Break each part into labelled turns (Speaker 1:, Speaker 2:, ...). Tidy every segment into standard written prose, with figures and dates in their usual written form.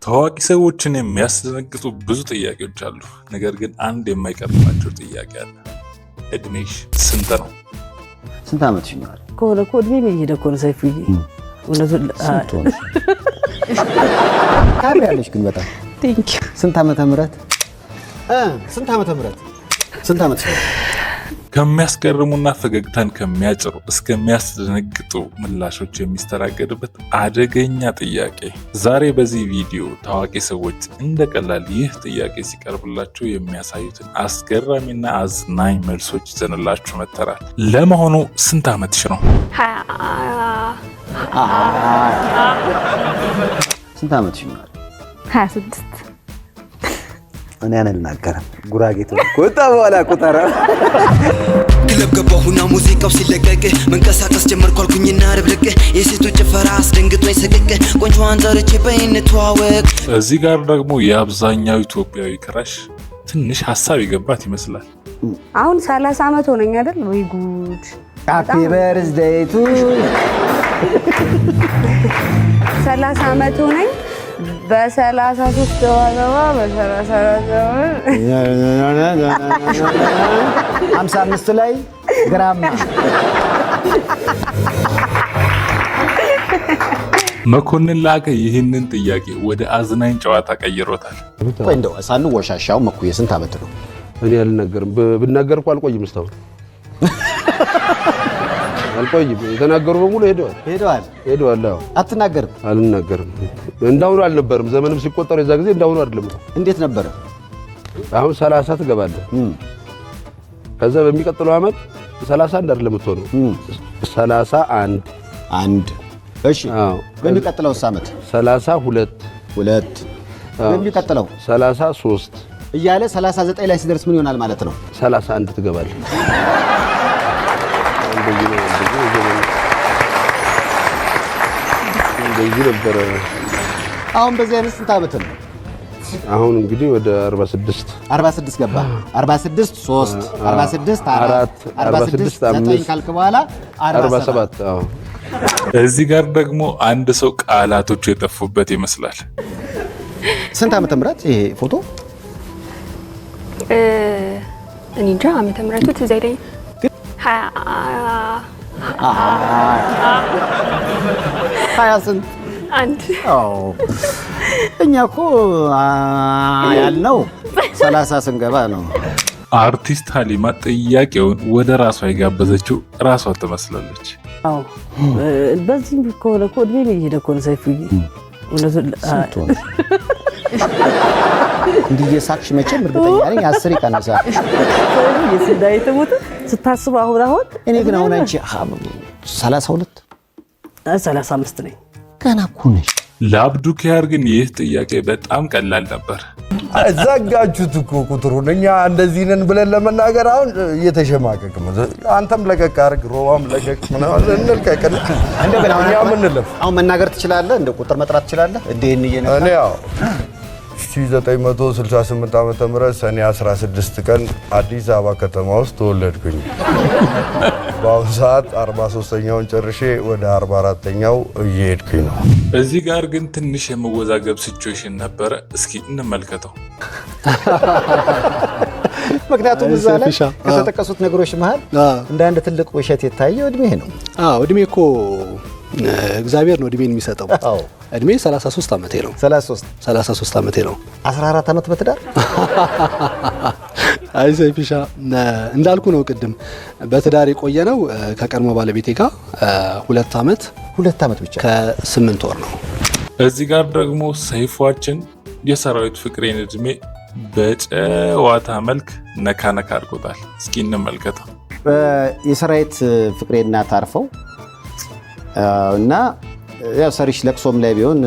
Speaker 1: ታዋቂ ሰዎችን የሚያስደነግጡ ብዙ ጥያቄዎች አሉ። ነገር ግን አንድ የማይቀርባቸው ጥያቄ አለ። እድሜሽ ስንት ነው?
Speaker 2: ስንት ዓመትሽ ነው?
Speaker 3: ከሆነ እድሜ የሚሄድ እኮ ነው ሰይፉዬ። እውነቱን
Speaker 2: ታዲያለሽ ግን በጣም
Speaker 3: ቴንክ ዩ።
Speaker 2: ስንት ዓመተ ምህረት ስንት ዓመት ነው?
Speaker 1: ከሚያስገርሙና ፈገግታን ከሚያጭሩ እስከሚያስደነግጡ ምላሾች የሚስተናገድበት አደገኛ ጥያቄ። ዛሬ በዚህ ቪዲዮ ታዋቂ ሰዎች እንደ ቀላል ይህ ጥያቄ ሲቀርብላቸው የሚያሳዩትን አስገራሚና አዝናኝ መልሶች ይዘንላችሁ መጥተናል። ለመሆኑ ስንት ዓመትሽ ነው?
Speaker 2: ስንት ዓመትሽ ነው?
Speaker 3: 26
Speaker 2: እኔ አልናገርም። ጉራጌቱ ቆጣ በኋላ ቁጠራ
Speaker 4: ክለብ ገባሁና ሙዚቃው ሲለቀቅ መንቀሳቀስ ጀመርኩ አልኩኝና ርብርቅ የሴቶች ጭፈራ አስደንግጦኝ ሰቀቅ ቆንጆዋን ጠርቼ በእንተዋወቅ።
Speaker 1: እዚህ ጋር ደግሞ የአብዛኛው ኢትዮጵያዊ ክራሽ ትንሽ ሀሳብ ይገባት ይመስላል።
Speaker 3: አሁን 30 ዓመት ሆነኝ አይደል? ወይ ጉድ!
Speaker 2: ሃፒ በርዝዴይ ቱ
Speaker 3: 30 ዓመት ሆነኝ። በ33 ዋጋዋ በ34
Speaker 2: 55 ላይ ግራማ
Speaker 1: መኮንን ላቀ ይህንን ጥያቄ ወደ አዝናኝ ጨዋታ ቀይሮታል።
Speaker 2: ቆይ እንደው ሳንወሻሻው መኩዬ ስንት ዓመት ነው?
Speaker 5: እኔ አልናገርም። ብናገር እኮ አልቆይም። እስካሁን አልቆይም። የተናገሩ በሙሉ ሄደዋል። አዎ
Speaker 2: አትናገርም?
Speaker 5: አልናገርም። እንዳሁኑ አልነበርም። ዘመንም ሲቆጠር የዛ ጊዜ እንዳሁኑ አይደለም።
Speaker 2: እንዴት ነበረ?
Speaker 5: አሁን 30 ትገባለህ። ከዛ በሚቀጥለው ዓመት 31 አይደለም የምትሆነው 31። እሺ በሚቀጥለው ዓመት 32 በሚቀጥለው 33
Speaker 2: እያለ 39 ላይ ሲደርስ ምን ይሆናል ማለት ነው?
Speaker 5: 31 ትገባለህ። እንደዚህ ነበር።
Speaker 2: አሁን በዚህ አይነት ስንት ዓመት ነው?
Speaker 5: አሁን እንግዲህ ወደ 46
Speaker 2: ገባ። 46 3 46 4 46 9 ካልክ በኋላ
Speaker 5: 47። አዎ
Speaker 1: እዚህ ጋር ደግሞ አንድ ሰው ቃላቶቹ የጠፉበት ይመስላል።
Speaker 2: ስንት ዓመተ ምህረት ይሄ ፎቶ?
Speaker 6: እኔ እንጃ ዓመተ ምህረቱ ትዝ አይለኝም።
Speaker 2: 20 ስንት?
Speaker 6: አንድ
Speaker 2: እኛ እኮ ያልነው 30 ስንገባ ነው።
Speaker 1: አርቲስት ሀሊማ ጥያቄውን ወደ ራሷ የጋበዘችው ራሷ ትመስላለች።
Speaker 3: አዎ በዚህ ከሆነ እድሜ የሚሄድ እኮ ነው ሰይፉዬ። እውነቱን
Speaker 2: እንዲህ የሳቅሽ መቼም እርግጠኛ ነኝ 10 ይቀነሳል።
Speaker 3: የስንዳይ ተሞተ ስታስብ አሁን
Speaker 2: እኔ ግን አሁን አንቺ 32
Speaker 3: 35 ነኝ።
Speaker 2: ገና እኮ ነሽ።
Speaker 1: ለአብዱ ኪያር ግን ይህ ጥያቄ በጣም ቀላል ነበር።
Speaker 7: ዘጋችሁት እኮ ቁጥሩን። እኛ እንደዚህ ነን ብለን ለመናገር አሁን እየተሸማቀቅ ነው። አንተም ለቀቅ አድርግ፣ ሮባም ለቀቅ ምናምን እንልቀቅ።
Speaker 2: እንደገና
Speaker 7: አሁን
Speaker 2: መናገር ትችላለህ? እንደ ቁጥር መጥራት ትችላለህ? እንዴን እየነካ
Speaker 7: እኔ ያው 1968 ዓመተ ምህረት ሰኔ 16 ቀን አዲስ አበባ ከተማ ውስጥ ተወለድኩኝ። በአሁኑ ሰዓት 43ኛውን ጨርሼ ወደ 44ኛው እየሄድኩኝ ነው።
Speaker 1: እዚህ ጋር ግን ትንሽ የመወዛገብ ሲቹዌሽን ነበረ። እስኪ እንመልከተው።
Speaker 2: ምክንያቱም እዛ ላይ ከተጠቀሱት ነገሮች መሃል እንደ አንድ ትልቅ ውሸት የታየው እድሜ ነው።
Speaker 8: እድሜ እኮ እግዚአብሔር ነው እድሜን የሚሰጠው። እድሜ 33 ዓመቴ ነው። 33 ዓመቴ ነው።
Speaker 2: 14 ዓመት በትዳር
Speaker 8: አይ ሰይፍሻ እንዳልኩ ነው ቅድም በትዳር የቆየ ነው ከቀድሞ ባለቤቴ ጋር 2 ዓመት
Speaker 2: ብቻ
Speaker 8: ከ8 ወር ነው።
Speaker 1: እዚህ ጋር ደግሞ ሰይፏችን የሰራዊት ፍቅሬን እድሜ በጨዋታ መልክ ነካ አድርጎታል። እስኪ እንመልከተው።
Speaker 2: የሰራዊት ፍቅሬ እናት አርፈው እና ያው ሰርሽ ለቅሶም ላይ ቢሆን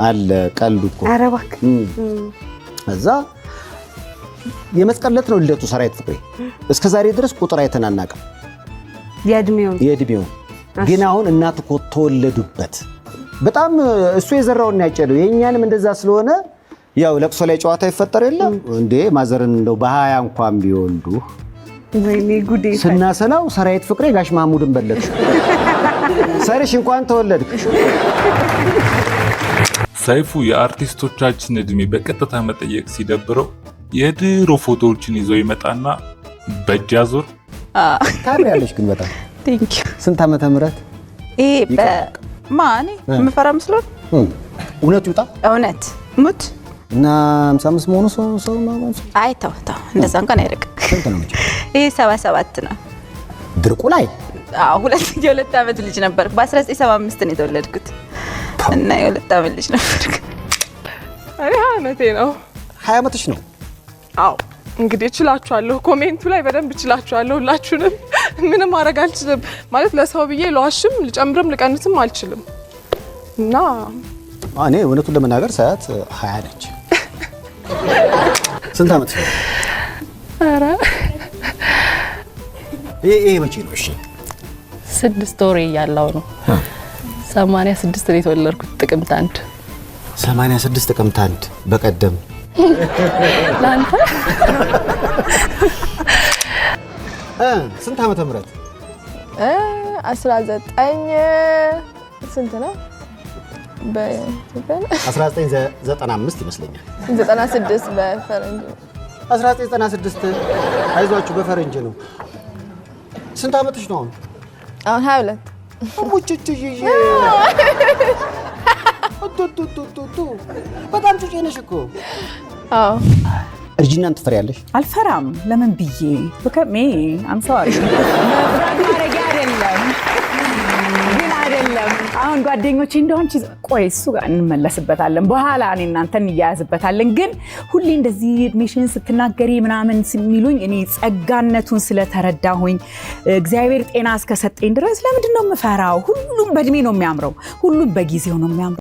Speaker 2: አለ ቀልዱ እኮ።
Speaker 3: ኧረ እባክህ
Speaker 2: እዛ የመስቀል ዕለት ነው ልደቱ ሰራዊት ፍቅሬ። እስከዛሬ ድረስ ቁጥር አይተን አናውቅም የእድሜውን። ግን አሁን እናት እኮ ተወለዱበት። በጣም እሱ የዘራውን ያጨደው። የእኛንም እንደዛ ስለሆነ ያው ለቅሶ ላይ ጨዋታ ይፈጠር የለም እንዴ? ማዘርን እንደው በ20 እንኳን ቢወልዱ
Speaker 3: ወይኔ ጉዴ!
Speaker 2: ስናሰላው ሰራዊት ፍቅሬ ጋሽ ማሙድን በለጥሽ። ሰርሽ እንኳን ተወለድክ።
Speaker 1: ሰይፉ የአርቲስቶቻችን እድሜ በቀጥታ መጠየቅ ሲደብረው የድሮ ፎቶዎችን ይዞ ይመጣና በእጅ አዙር
Speaker 2: ታምሪያለሽ ግን በጣም
Speaker 9: ቴንክ ዩ።
Speaker 2: ስንት ዓመተ ምህረት
Speaker 9: ይሄ በማን የምፈራ መስሎን
Speaker 2: እውነቱ ይውጣ
Speaker 9: እውነት ሙት
Speaker 2: እና 55 መሆኑ ሰው ማለት
Speaker 9: አይ ተው እንደዛ እንኳን አይርቅ።
Speaker 2: ስንት ነው መቼ?
Speaker 9: ይሄ 77 ነው።
Speaker 2: ድርቁ ላይ
Speaker 9: የሁለት ዓመት ልጅ ነበር። በ1975 ነው የተወለድኩት እና የሁለት ዓመት ልጅ ነበር።
Speaker 10: እኔ 20 ዓመቴ ነው።
Speaker 2: 20 ዓመትሽ ነው?
Speaker 10: አዎ እንግዲህ እችላችኋለሁ። ኮሜንቱ ላይ በደንብ እችላችኋለሁ። ሁላችሁንም ምንም ማድረግ አልችልም ማለት ለሰው ብዬ ለዋሽም ልጨምርም ልቀንስም አልችልም እና
Speaker 2: እኔ እውነቱን ለመናገር ሳያት 20 ነች። ስንት ዓመት ነው?
Speaker 10: ኧረ
Speaker 2: ይሄ መቼ ነው? እሺ
Speaker 3: 6 ወር እያለሁ ነው። 86 ነው የተወለድኩት ጥቅምት 1
Speaker 2: 86 ጥቅምት 1 በቀደም
Speaker 3: ላንተ
Speaker 2: ስንት ዓመተ ምህረት?
Speaker 6: 19 ስንት ነው? በኢትዮጵያ
Speaker 2: 1995 ይመስለኛል።
Speaker 6: 96 በፈረንጅ
Speaker 2: 1996 አይዟችሁ በፈረንጅ ነው። ስንት ዓመትሽ ነው አሁን?
Speaker 6: አሁን 22
Speaker 2: ሙጭጭዬ በጣም ጩጬ ነሽ እኮ።
Speaker 6: አዎ
Speaker 2: እርጅናን ትፈሪያለሽ?
Speaker 11: አልፈራም። ለምን ብዬ በከሜ አንሳዋል ግን አይደለም። አሁን ጓደኞቼ እንደሆን ቆይ እሱ ጋር እንመለስበታለን በኋላ እኔ እናንተ እንያያዝበታለን። ግን ሁሌ እንደዚህ እድሜሽን ስትናገሪ ምናምን የሚሉኝ እኔ ጸጋነቱን ስለተረዳሁኝ እግዚአብሔር ጤና እስከሰጠኝ ድረስ ለምንድን ነው የምፈራው? ሁሉም በእድሜ ነው የሚያምረው። ሁሉም በጊዜው ነው የሚያምረው።